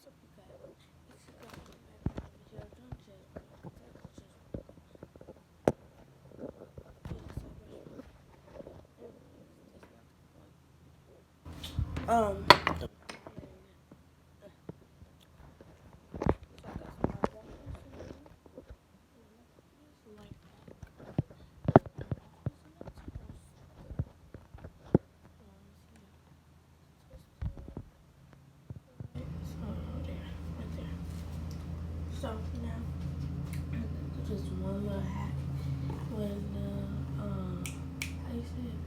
up, you guys? It's your girl from back video. Don't judge me. Don't judge me. Yes, I brush my teeth. Anyways, that's not the point. The so I got some hot waffles in there. Like that. Waffles in a toaster. Yeah. Toaster. Right. So there, right there. So now just one little hack when how you say it?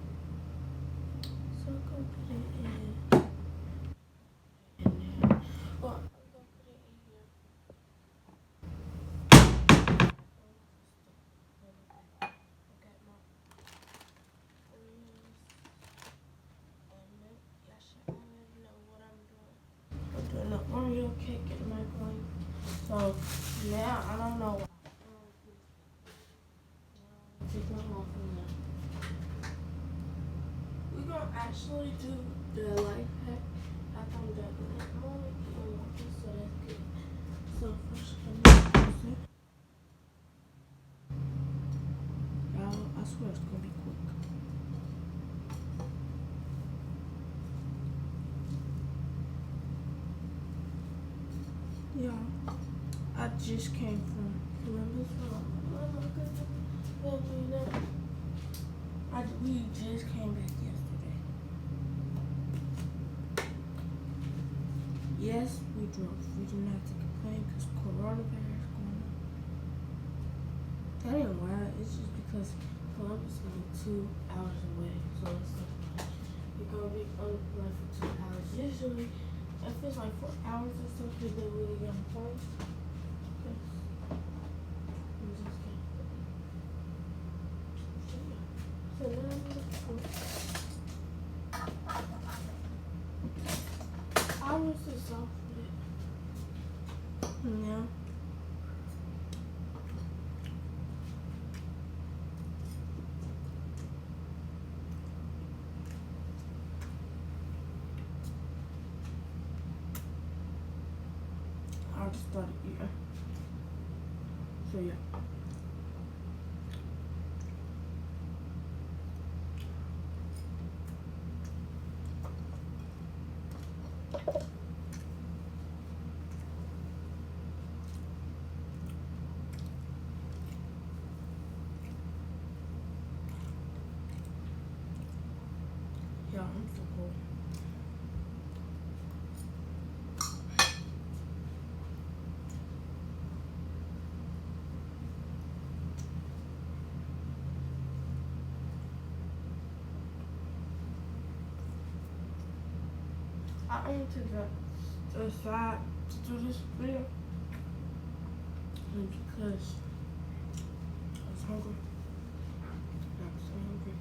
So go put it in there. Well, I'm gonna put it in here. Okay, my Oreos and milk. Y'all should already know what I'm doing. I'm doing the Oreo cake in the microwave. So now I don't know why. Take them off from there. We're gonna actually do the life hack after I'm done with it. I'm only eating waffles, so that's good. So first, let me close it. Y'all, I swear it's gonna be quick. Yeah, I just came from Columbus. Oh my goodness. We just came back yesterday. Yes, we drove. We did not take a plane because coronavirus going on. That ain't why. It's just because Columbus is like 2 hours away. So it's like we're gonna be on the plane for 2 hours. Usually, if it's like 4 hours or something, then we get on the plane. We just can't. So now I'm looking for. I was just off with it. Yeah. I just started eating. So yeah. Yeah, I'm so cold. I only took the side to do this video because I was hungry. I was so hungry.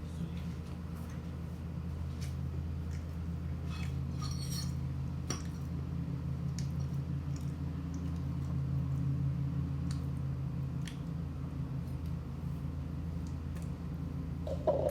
So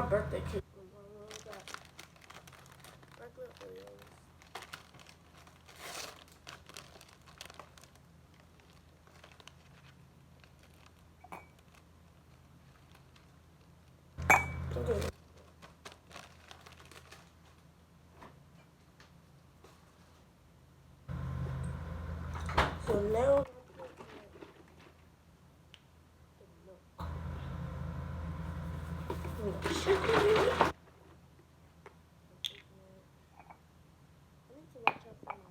birthday cake. We got regular Oreos. Okay. So now sugar. I need to watch out for my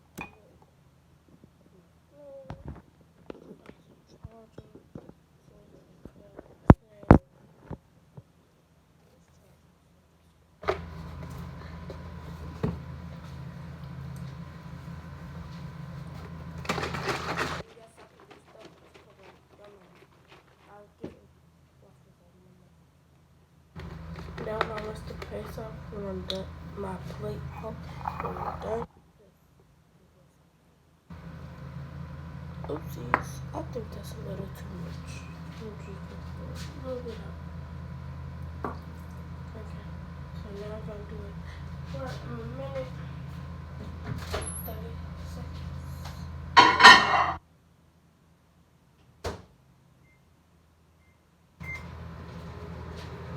now I must the place off when I'm done. My plate off when I'm done. Oopsies. I think that's a little too much. A little bit up. Okay. So now I'm gonna do it for a minute. 30 seconds.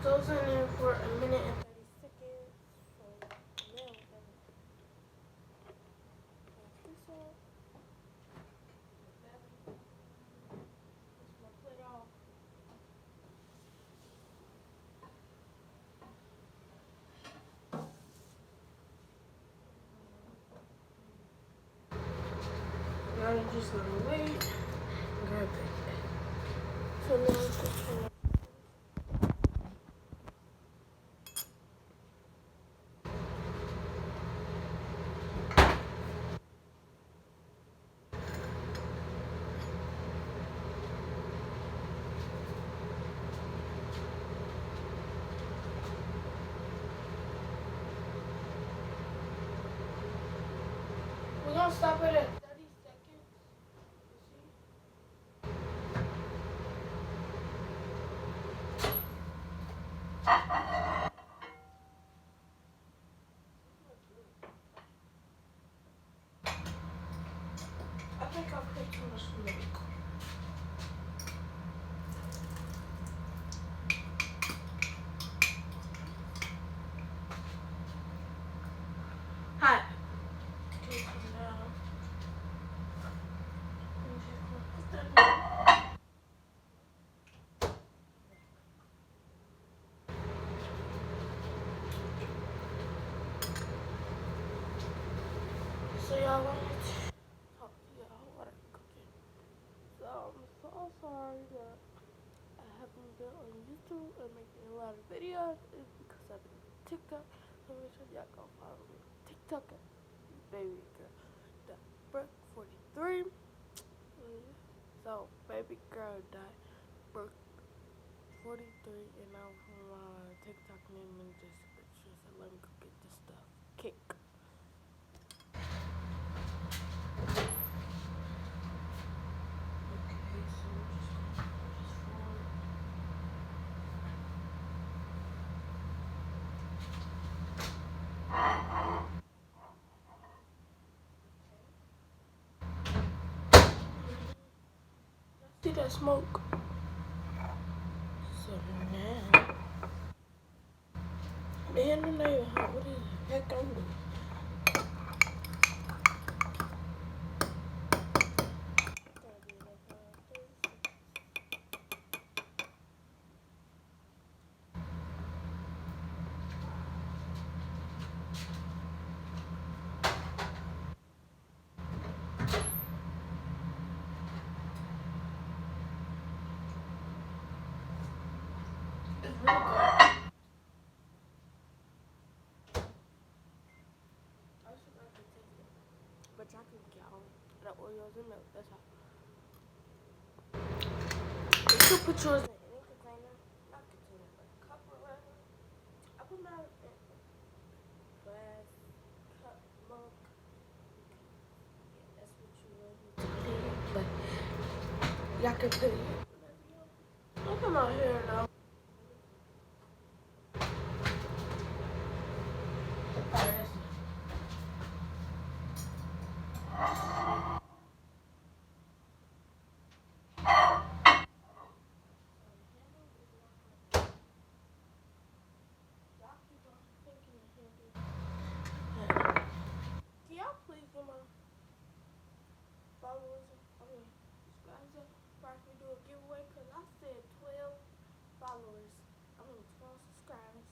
Those in there for a minute and 30 seconds. So now I'm gonna this off. My plate off. Now you're just gonna wait and grab it. So now it's just gonna we're gonna stop it at 30 seconds. I think I put too much milk. Hot. Okay, so now I'm just gonna put that in. So y'all wanted to talk to y'all what I'm cooking. So I'm so sorry that I haven't been on YouTube and making a lot of videos. It's because I've been on TikTok. So make sure y'all go follow me on TikTok at baby girl Brooke 43. So baby girl Brooke 43, and I'll put my TikTok name in the description. So let me go get this stuff. Cake. See that smoke? So now, the handle not even hot. What is it? Heck, I'm doing. It's really good. I should like to taste it. But y'all can get all the Oreos and milk. That's all. You could put yours in any container. Not container, but cup or whatever. I put mine in glass, cup, mug. Yeah, that's what you want me to put in. But y'all can put it in whatever you want. Look at my hair though. followers, subscribers, before I can do a giveaway, because I said 12 followers. 12 subscribers,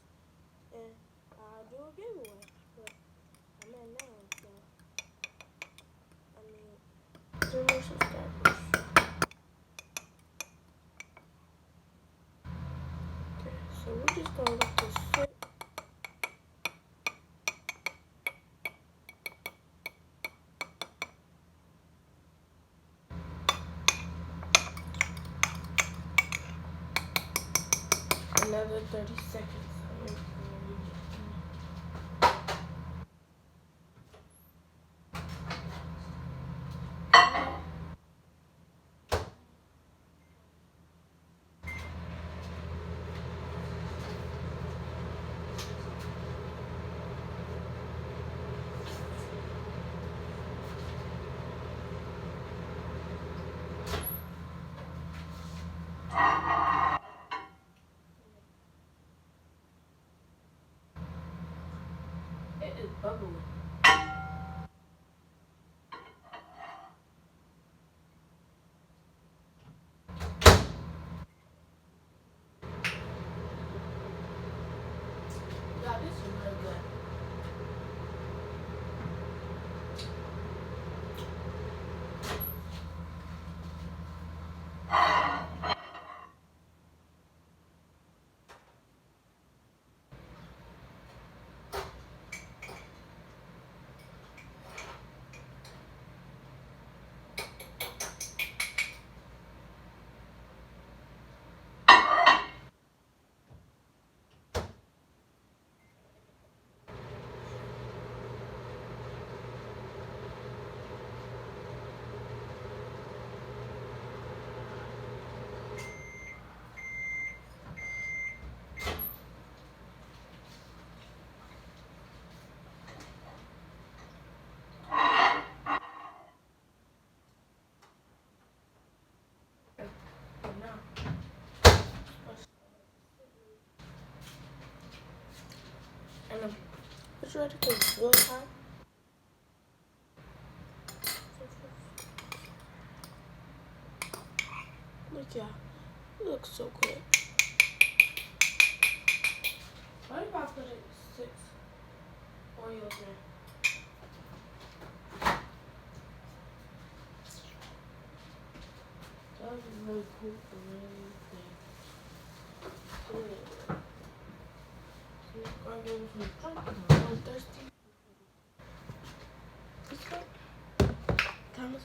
and I'll do a giveaway. But I'm at 9, so I need 3 more subscribers. Okay, so we're just gonna let this sit. Another 30 seconds. It is bubbling. Yeah, this is really good. And it's ready to it's real hot. Look, y'all. It looks so good. What if I put it 6 Oreos in? That would be really cool for really big. I'm getting some drunk. I'm thirsty. Let's go. Thomas.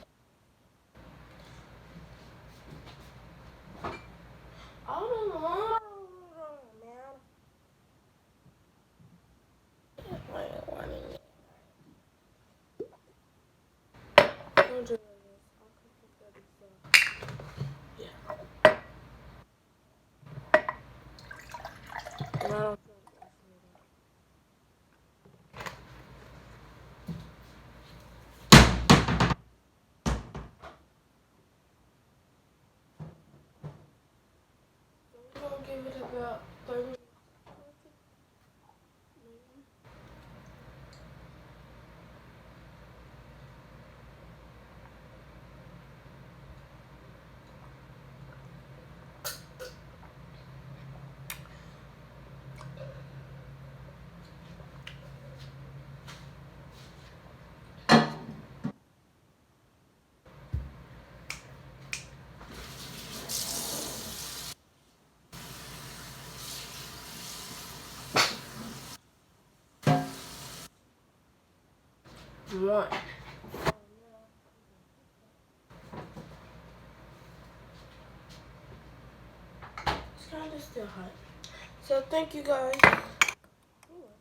All along, man. Don't do this. I'll cook it for this. Yeah. And I don't drink this either. So we're gonna give it about 30 minutes. One. It's kind of still hot. So thank you guys. You're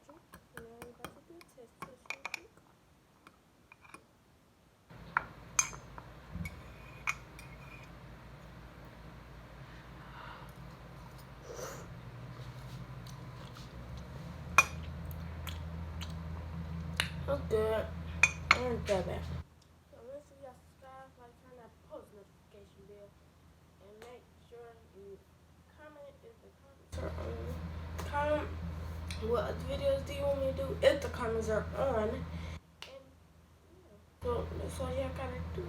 watching. Now I'm about to do a test real quick. That's good. And that bad. So make sure y'all subscribe, like, turn that post notification bell, and make sure you comment if the comments are on. Comment what videos do you want me to do if the comments are on. And yeah, so that's all y'all gotta do.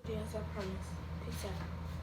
Yes, I promise. Peace out.